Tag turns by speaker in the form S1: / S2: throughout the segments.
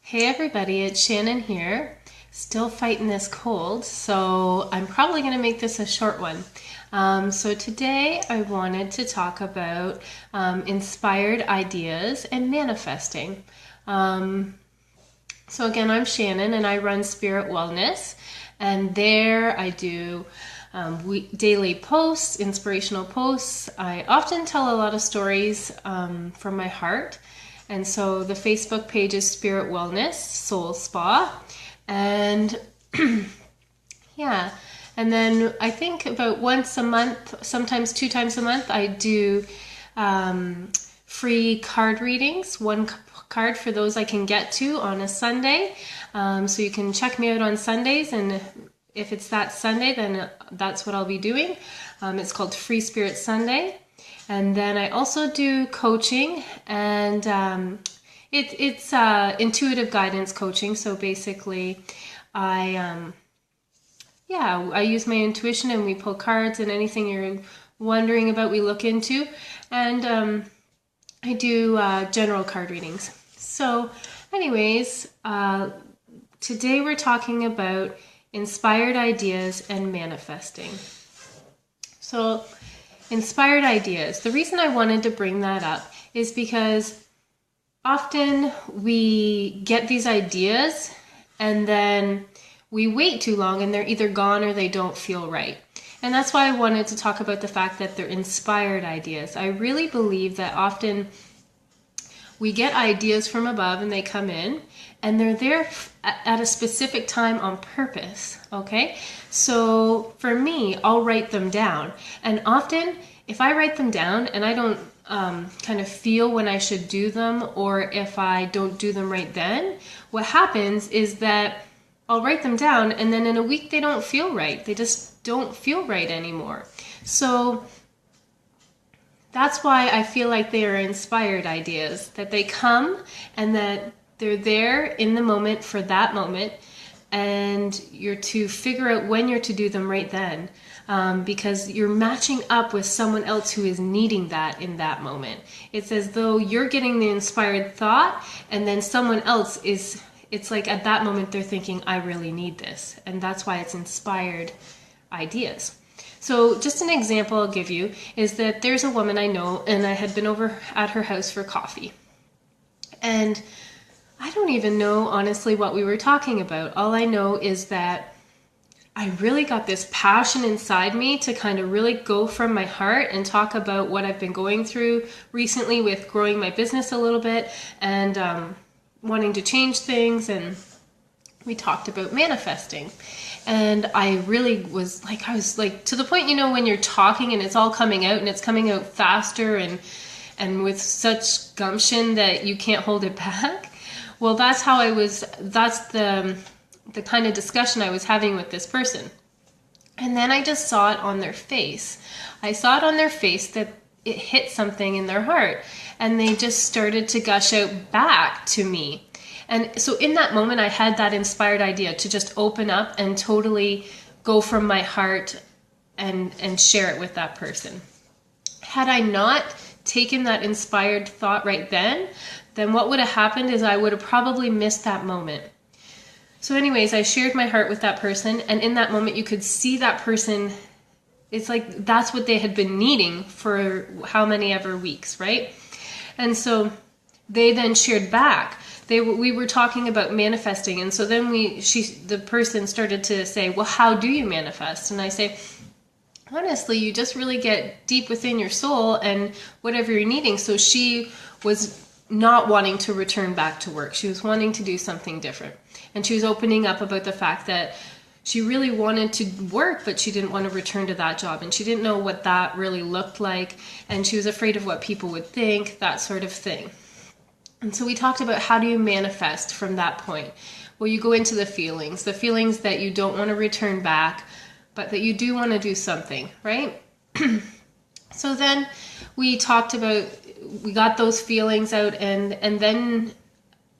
S1: Hey everybody, it's Shannon here. Still fighting this cold, so I'm probably going to make this a short one. So today I wanted to talk about inspired ideas and manifesting. So again, I'm Shannon and I run Spirit Wellness, and there I do daily posts, inspirational posts. I often tell a lot of stories from my heart. And so the Facebook page is Spirit Wellness Soul Spa. And yeah, and then I think about once a month, sometimes 2 times a month, I do free card readings, one card for those I can get to on a Sunday. So you can check me out on Sundays, and if it's that Sunday, then that's what I'll be doing. It's called Free Spirit Sunday. And then I also do coaching, and it's intuitive guidance coaching. So basically, I use my intuition, and we pull cards, and anything you're wondering about, we look into. And I do general card readings. So anyways, today we're talking about inspired ideas and manifesting. So inspired ideas. The reason I wanted to bring that up is because often we get these ideas and then we wait too long and they're either gone or they don't feel right. And that's why I wanted to talk about the fact that they're inspired ideas. I really believe that often we get ideas from above and they come in and they're there at a specific time on purpose, okay? So for me, I'll write them down. And often, if I write them down and I don't kind of feel when I should do them, or if I don't do them right then, what happens is that I'll write them down and then in a week they don't feel right. They just don't feel right anymore. So that's why I feel like they are inspired ideas, that they come and that they're there in the moment for that moment, and you're to figure out when you're to do them right then, because you're matching up with someone else who is needing that in that moment. It's as though you're getting the inspired thought, and then someone else is, it's like at that moment they're thinking, I really need this, and that's why it's inspired ideas. So just an example I'll give you is that there's a woman I know, and I had been over at her house for coffee. And I don't even know, honestly, what we were talking about. All I know is that I really got this passion inside me to kind of really go from my heart and talk about what I've been going through recently with growing my business a little bit and wanting to change things. And we talked about manifesting. And I really was like, to the point, when you're talking and it's all coming out and it's coming out faster and with such gumption that you can't hold it back. Well, that's how I was, that's the kind of discussion I was having with this person. And then I just saw it on their face. I saw it on their face that it hit something in their heart, and they just started to gush out back to me. And so in that moment, I had that inspired idea to just open up and totally go from my heart and share it with that person. Had I not taken that inspired thought right then what would have happened is I would have probably missed that moment. So anyways, I shared my heart with that person, and in that moment you could see that person, it's like that's what they had been needing for how many ever weeks, right? And so they then shared back. We were talking about manifesting, and so then the person started to say, well, how do you manifest? And I say, honestly, you just really get deep within your soul and whatever you're needing. So she was not wanting to return back to work. She was wanting to do something different. And she was opening up about the fact that she really wanted to work, but she didn't want to return to that job. And she didn't know what that really looked like. And she was afraid of what people would think, that sort of thing. And so we talked about how do you manifest from that point. Well, you go into the feelings that you don't want to return back, but that you do want to do something, right? So then we talked about, we got those feelings out, and then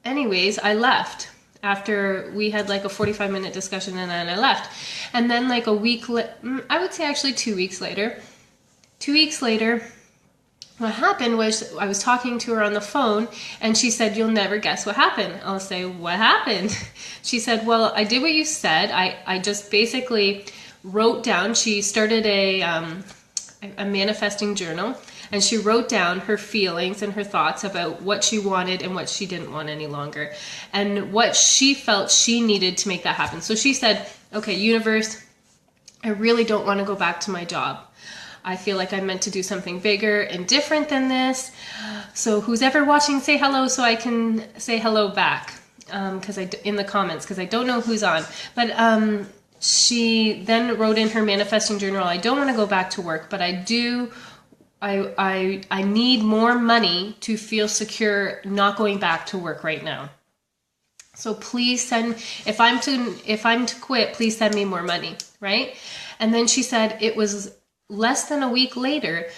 S1: anyways, I left after we had like a 45-minute discussion, and then I left. And then like a week, I would say actually 2 weeks later, what happened was I was talking to her on the phone and she said, "You'll never guess what happened." I'll say, "What happened?" She said, "Well, I did what you said. I just basically wrote down," she started a manifesting journal, and she wrote down her feelings and her thoughts about what she wanted and what she didn't want any longer and what she felt she needed to make that happen. So she said, "Okay, universe, I really don't want to go back to my job. I feel like I'm meant to do something bigger and different than this. So who's ever watching, say hello so I can say hello back in the comments, because I don't know who's on." But she then wrote in her manifesting journal, "I don't want to go back to work, but I need more money to feel secure not going back to work right now. So please send, if I'm to quit, please send me more money," right? And then she said it was less than a week later,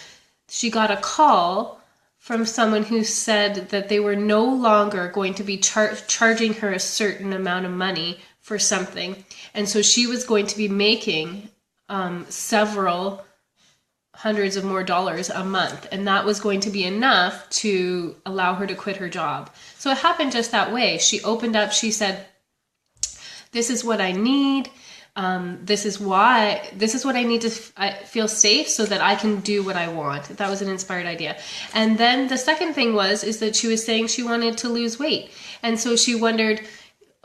S1: she got a call from someone who said that they were no longer going to be charging her a certain amount of money for something. And so she was going to be making several hundreds of more dollars a month. And that was going to be enough to allow her to quit her job. So it happened just that way. She opened up, she said, "This is what I need. This is what I need to feel safe so that I can do what I want." That was an inspired idea. And then the second thing is that she was saying she wanted to lose weight. And so she wondered,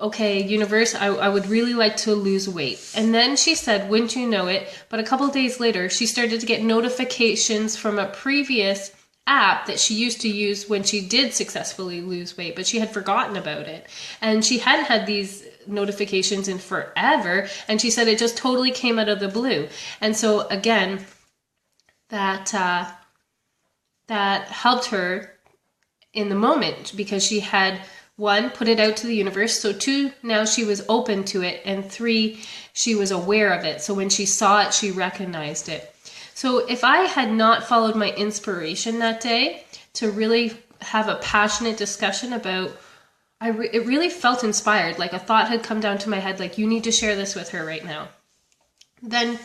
S1: "Okay, universe, I would really like to lose weight." And then she said, wouldn't you know it, but a couple days later, she started to get notifications from a previous app that she used to use when she did successfully lose weight, but she had forgotten about it. And she hadn't had these notifications in forever, and she said it just totally came out of the blue. And so again, that helped her in the moment, because she had, one, put it out to the universe, so two, now she was open to it, and three, she was aware of it. So when she saw it, she recognized it. So if I had not followed my inspiration that day to really have a passionate discussion about, it really felt inspired, like a thought had come down to my head, like, you need to share this with her right now. Then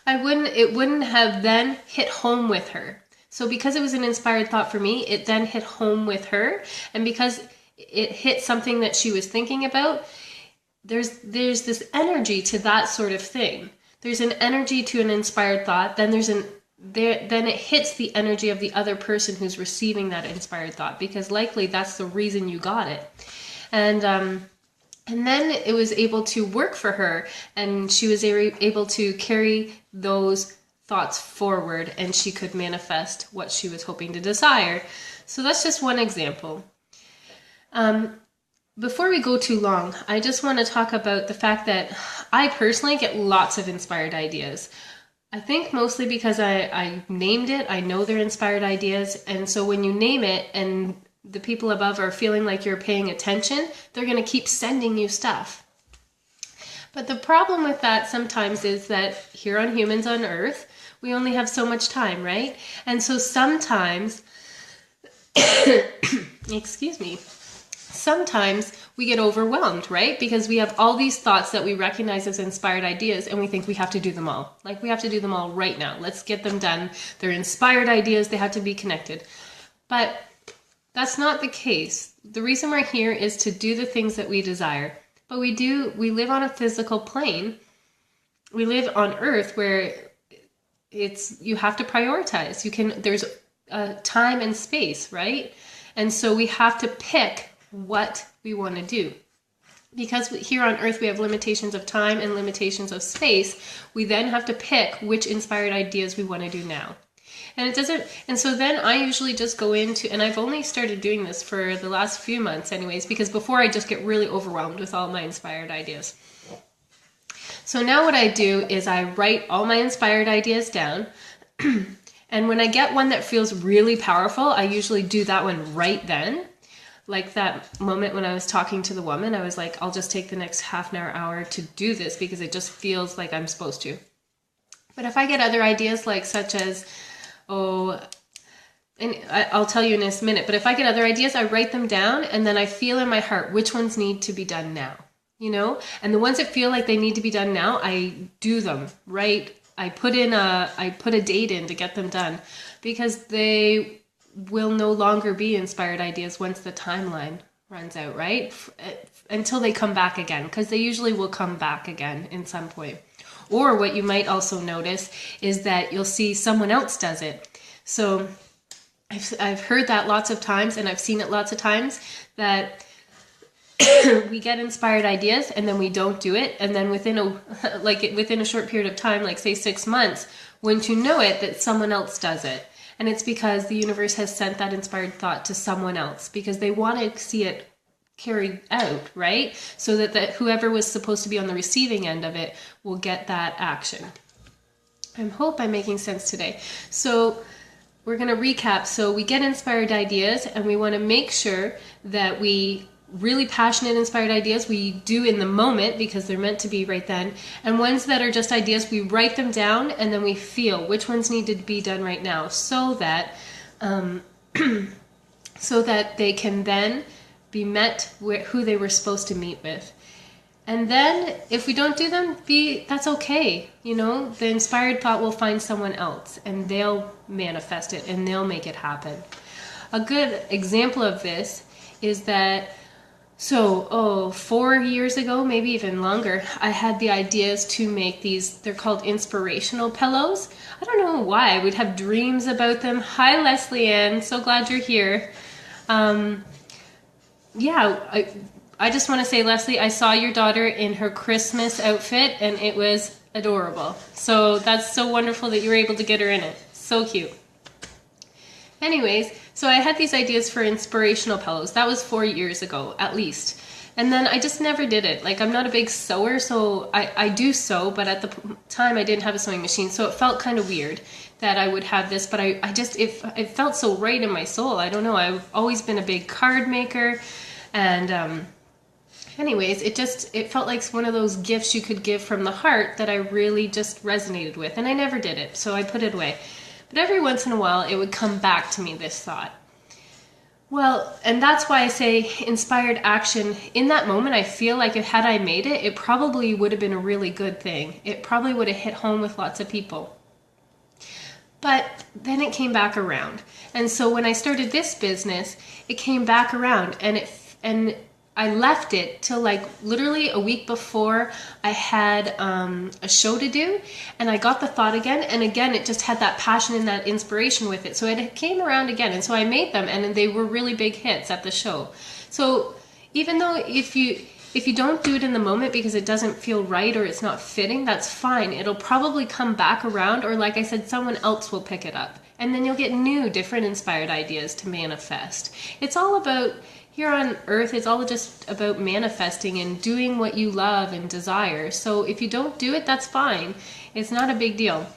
S1: it wouldn't have then hit home with her. So because it was an inspired thought for me, it then hit home with her. And because it hit something that she was thinking about, there's this energy to that sort of thing. There's an energy to an inspired thought, then then it hits the energy of the other person who's receiving that inspired thought, because likely that's the reason you got it. And then it was able to work for her, and she was able to carry those thoughts forward, and she could manifest what she was hoping to desire. So that's just one example. Before we go too long, I just want to talk about the fact that I personally get lots of inspired ideas. I think mostly because I named it, I know they're inspired ideas, and so when you name it and the people above are feeling like you're paying attention, they're going to keep sending you stuff. But the problem with that sometimes is that here on Humans on Earth, we only have so much time, right? And so sometimes, excuse me, sometimes we get overwhelmed, right? Because we have all these thoughts that we recognize as inspired ideas, and we think we have to do them all. Like, we have to do them all right now. Let's get them done. They're inspired ideas. They have to be connected. But that's not the case. The reason we're here is to do the things that we desire. But we live on a physical plane. We live on Earth where you have to prioritize. There's time and space, right? And so we have to pick what we want to do. Because here on Earth we have limitations of time and limitations of space, we then have to pick which inspired ideas we want to do now. And so then I usually just go into, and I've only started doing this for the last few months anyways, because before I just get really overwhelmed with all my inspired ideas. So now what I do is I write all my inspired ideas down. And when I get one that feels really powerful, I usually do that one right then. Like that moment when I was talking to the woman, I was like, I'll just take the next half an hour to do this because it just feels like I'm supposed to. But if I get other ideas, like such as, and I'll tell you in this minute, but if I get other ideas, I write them down, and then I feel in my heart which ones need to be done now, and the ones that feel like they need to be done now, I do them, right? I put a date in to get them done, because they will no longer be inspired ideas once the timeline runs out, right? Until they come back again, because they usually will come back again in some point. Or what you might also notice is that you'll see someone else does it. So I've heard that lots of times, and I've seen it lots of times, that we get inspired ideas and then we don't do it, and then within a short period of time, like say 6 months, wouldn't you know it, that someone else does it. And it's because the universe has sent that inspired thought to someone else, because they want to see it carried out, right? So that whoever was supposed to be on the receiving end of it will get that action. I hope I'm making sense today. So we're going to recap. So we get inspired ideas, and we want to make sure that we really passionate inspired ideas we do in the moment, because they're meant to be right then, and ones that are just ideas, we write them down, and then we feel which ones need to be done right now, so that so that they can then be met with who they were supposed to meet with. And then if we don't do them, that's okay. You know, the inspired thought will find someone else, and they'll manifest it, and they'll make it happen. A good example of this is that 4 years ago, maybe even longer, I had the ideas to make these, they're called Inspirational Pillows. I don't know why, I would have dreams about them. Hi, Leslie Ann, so glad you're here. I just want to say, Leslie, I saw your daughter in her Christmas outfit, and it was adorable. So that's so wonderful that you were able to get her in it. So cute. Anyways, so I had these ideas for inspirational pillows. That was 4 years ago, at least. And then I just never did it. Like, I'm not a big sewer, so I do sew, but at the time I didn't have a sewing machine, so it felt kind of weird that I would have this, but it felt so right in my soul. I don't know, I've always been a big card maker, and anyways, it felt like one of those gifts you could give from the heart that I really just resonated with, and I never did it, so I put it away. But every once in a while, it would come back to me, this thought. Well, and that's why I say inspired action. In that moment, I feel like had I made it, it probably would have been a really good thing. It probably would have hit home with lots of people. But then it came back around. And so when I started this business, it came back around, and I left it till like literally a week before I had a show to do, and I got the thought again, and again it just had that passion and that inspiration with it. So it came around again, and so I made them, and they were really big hits at the show. So even though if you don't do it in the moment because it doesn't feel right or it's not fitting, that's fine. It'll probably come back around, or like I said, someone else will pick it up, and then you'll get new, different inspired ideas to manifest. It's all about, here on earth, it's all just about manifesting and doing what you love and desire. So if you don't do it, that's fine. It's not a big deal.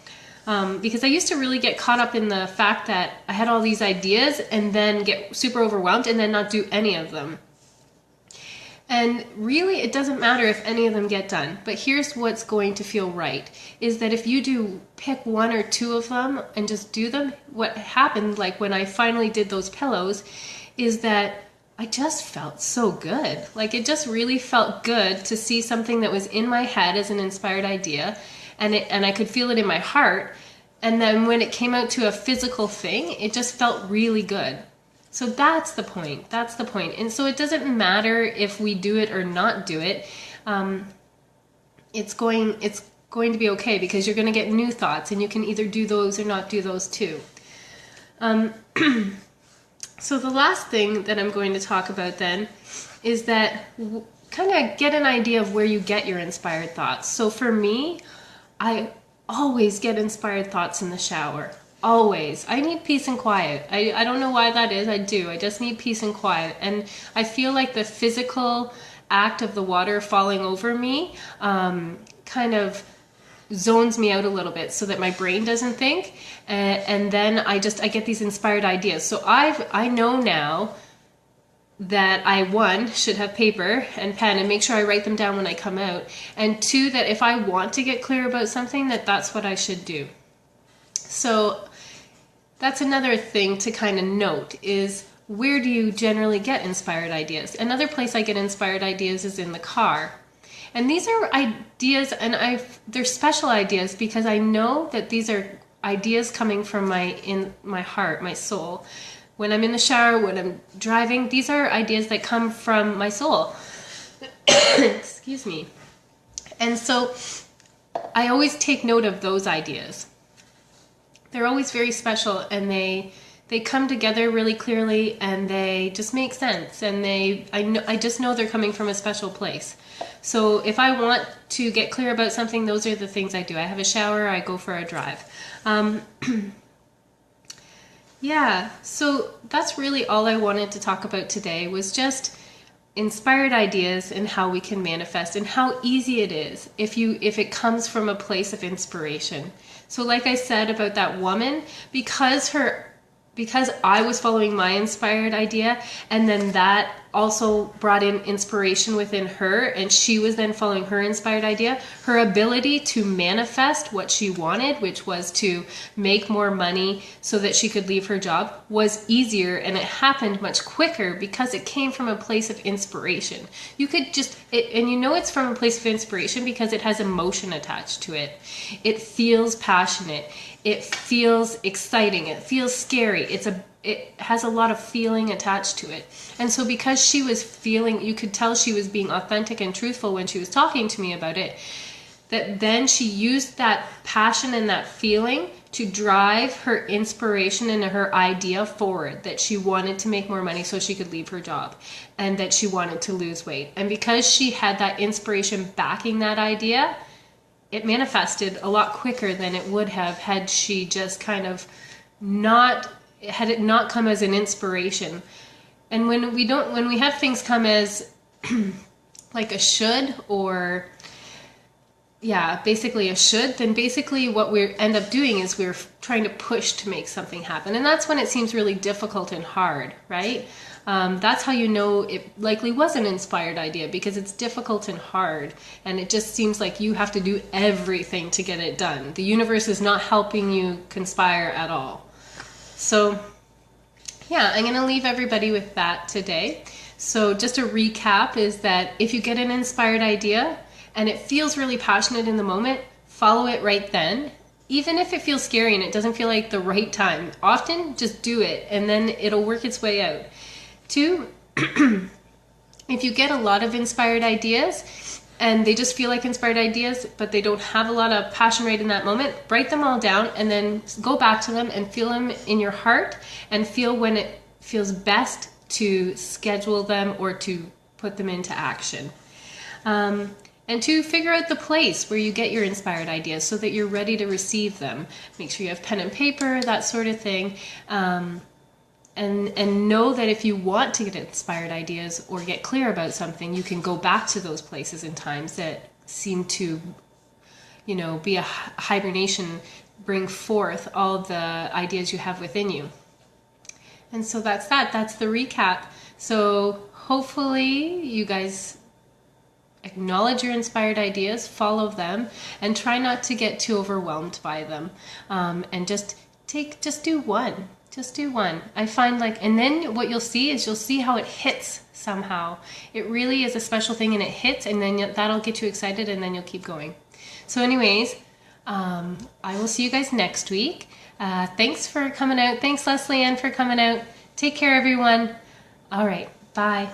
S1: Because I used to really get caught up in the fact that I had all these ideas and then get super overwhelmed and then not do any of them. And really, it doesn't matter if any of them get done. But here's what's going to feel right, is that if you do pick 1 or 2 of them and just do them, what happened, like when I finally did those pillows, is that I just felt so good. Like, it just really felt good to see something that was in my head as an inspired idea, and I could feel it in my heart. And then when it came out to a physical thing, it just felt really good. So that's the point. That's the point. And so it doesn't matter if we do it or not do it. It's going to be okay, because you're going to get new thoughts, and you can either do those or not do those too. So the last thing that I'm going to talk about then is that kind of get an idea of where you get your inspired thoughts. So for me, I always get inspired thoughts in the shower. Always. I need peace and quiet. I don't know why that is. I do. I just need peace and quiet. And I feel like the physical act of the water falling over me kind of zones me out a little bit so that my brain doesn't think, and then I get these inspired ideas. So I know now that I, 1, should have paper and pen and make sure I write them down when I come out, and 2, that if I want to get clear about something, that's what I should do. So that's another thing to kind of note, is where do you generally get inspired ideas? Another place I get inspired ideas is in the car. And these are ideas, and they're special ideas, because I know that these are ideas coming from my heart, my soul, when I'm in the shower, when I'm driving. These are ideas that come from my soul. Excuse me. And so I always take note of those ideas. They're always very special, and they come together really clearly, and they just make sense, and I just know they're coming from a special place. So if I want to get clear about something, those are the things I do. I have a shower, I go for a drive. Yeah, so that's really all I wanted to talk about today, was just inspired ideas and how we can manifest, and how easy it is if it comes from a place of inspiration. So like I said about that woman, because I was following my inspired idea, and then that also brought in inspiration within her, and she was then following her inspired idea, her ability to manifest what she wanted, which was to make more money so that she could leave her job, was easier, and it happened much quicker because it came from a place of inspiration. You could just, and you know it's from a place of inspiration because it has emotion attached to it. It feels passionate. It feels exciting. It feels scary. It has a lot of feeling attached to it. And so because she was feeling, you could tell she was being authentic and truthful when she was talking to me about it, that then she used that passion and that feeling to drive her inspiration and her idea forward, that she wanted to make more money so she could leave her job, and that she wanted to lose weight. And because she had that inspiration backing that idea, it manifested a lot quicker than it would have had she just kind of had it not come as an inspiration. And when we have things come as like a should, or basically a should, then basically what we end up doing is we're trying to push to make something happen. And that's when it seems really difficult and hard, right? That's how you know it likely was an inspired idea, because it's difficult and hard, and it just seems like you have to do everything to get it done. The universe is not helping you conspire at all. So yeah, I'm going to leave everybody with that today. So just a recap is that if you get an inspired idea and it feels really passionate in the moment, follow it right then. Even if it feels scary and it doesn't feel like the right time, often just do it, and then it'll work its way out. 2, if you get a lot of inspired ideas and they just feel like inspired ideas, but they don't have a lot of passion right in that moment, write them all down and then go back to them and feel them in your heart, and feel when it feels best to schedule them or to put them into action. And 2, figure out the place where you get your inspired ideas so that you're ready to receive them. Make sure you have pen and paper, that sort of thing. And know that if you want to get inspired ideas or get clear about something, you can go back to those places and times that seem to, be a hibernation, bring forth all the ideas you have within you. And so that's that. That's the recap. So hopefully you guys acknowledge your inspired ideas, follow them, and try not to get too overwhelmed by them. And just do one. Just do one. I find and then what you'll see is how it hits somehow. It really is a special thing, and it hits, and then that'll get you excited, and then you'll keep going. So anyways, I will see you guys next week. Thanks for coming out. Thanks, Leslie Ann, for coming out. Take care, everyone. All right. Bye.